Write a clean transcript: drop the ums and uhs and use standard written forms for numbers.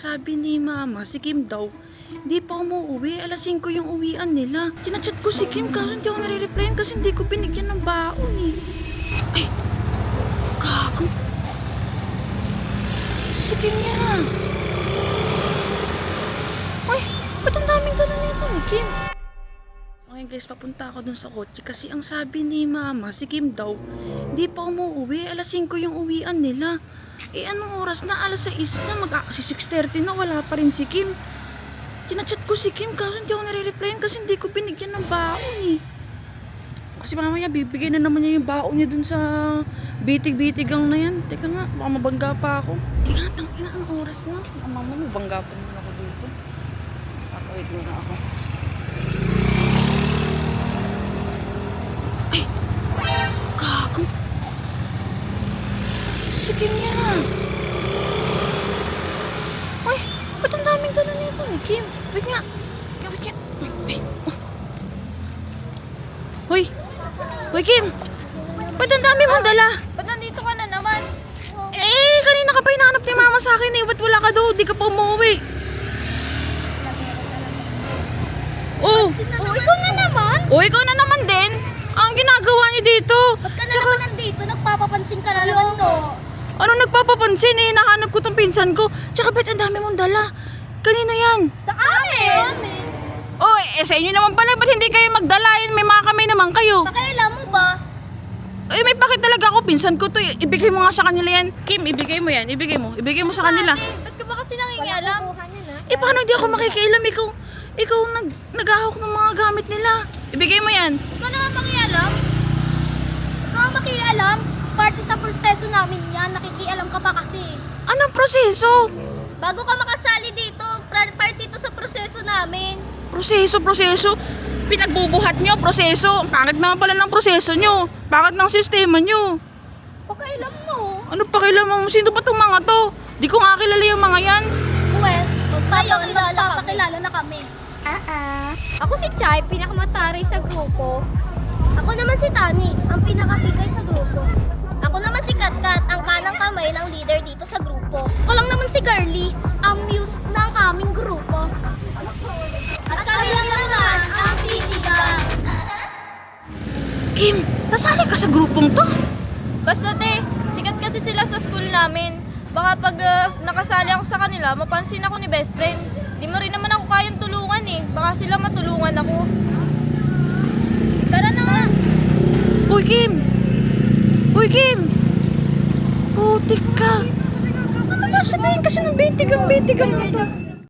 sabi ni mama, si Kim daw, hindi pa umuwi. Alas 5 yung uwian nila. Chinachat ko si Kim kaso hindi ako nare-replyan kasi hindi ko binigyan ng baon eh. Ay! Gago! Si Kim yan! Ay! Ba't ang daming dala nito ni Kim? Okay guys, papunta ako dun sa kotse kasi ang sabi ni mama, si Kim daw, hindi pa umuwi. Alas 5 yung uwian nila. Eh anong oras na? Alas 6 na, si 6:30 na, wala pa rin si Kim. Chinachat ko si Kim kaso hindi ako nare-replyan kasi hindi ko binigyan ng baon eh. Kasi mamaya bibigay na naman niya yung baon niya dun sa bitig-bitigang na yan. Teka nga, baka mabangga pa ako. Ingatang ina, anong oras na? Mama, mabangga pa naman ako dito. Wait muna ako. Ay! Gago! Si Kim yan! Ay! Ba't ang daming dala nito ni Kim? Wait nga! Wait nga! Ay! Oh. Hoy! Hoy Kim! Ba't ang dami mong dala? Ba't nandito ka na naman? Eh! Kanina ka pa hinahanap ni mama sa akin eh. Ba't wala ka doon? Di ka pa umuwi. Oh! Ikaw na naman? Oh, ikaw na naman din! Ang ginagawa niyo dito! Ba't ka na naman nandito? Nagpapapansin ka na naman, no? Ano nagpapapansin eh? Nahanap ko tong pinsan ko. Tsaka ba't ang dami mong dala? Kanino yan? Sa amin? Oh, sa inyo naman pala. Ba't hindi kayo magdala? May mga kamay naman kayo. Pakailan mo ba? Eh, may pakit talaga ako. Pinsan ko to. Ibigay mo nga sa kanila yan. Kim, ibigay mo yan. Ibigay mo. Ibigay mo sa kanila. Ba't ka ba kasi nangingialam? Eh, paano hindi ako makikialam? Ikaw naghahawak ng mga gamit nila. Ibigay mo yan. Ikaw naman mangialam? Ikaw ang makialam? Parte sa proseso namin yan. Nakikialam ka pa kasi. Anong proseso? Bago ka makasali dito, part ito sa proseso namin. Proseso? Pinagbubuhat nyo, proseso. Ang pangit naman pala ng proseso nyo. Pangit ng sistema nyo. Pakailan mo. Ano pakialam mo? Sino ba itong mga to? Di ko nga kilala yung mga yan. Pwes, magpapakilala na kami. Ako si Chai, pinakamatari sa grupo. Ako naman si Tani, ang pinakakikay sa grupo. Ako naman si Katkat, ang kanang kamay ng leader dito sa grupo. Ako lang naman si Girly, ang muse ng aming grupo. At kami lang naman ang titigas. Kim, sasali ka sa grupong to? Basta te, sikat kasi sila sa school namin. Baka pag nakasali ako sa kanila, mapansin ako ni best friend. Di mo rin naman ako kayang tulungan eh. Baka sila matulungan ako. Tara na nga. Uy, Kim! Uy, Kim! Putik ka! Ano ba sabihin kasi ng bitigang na to?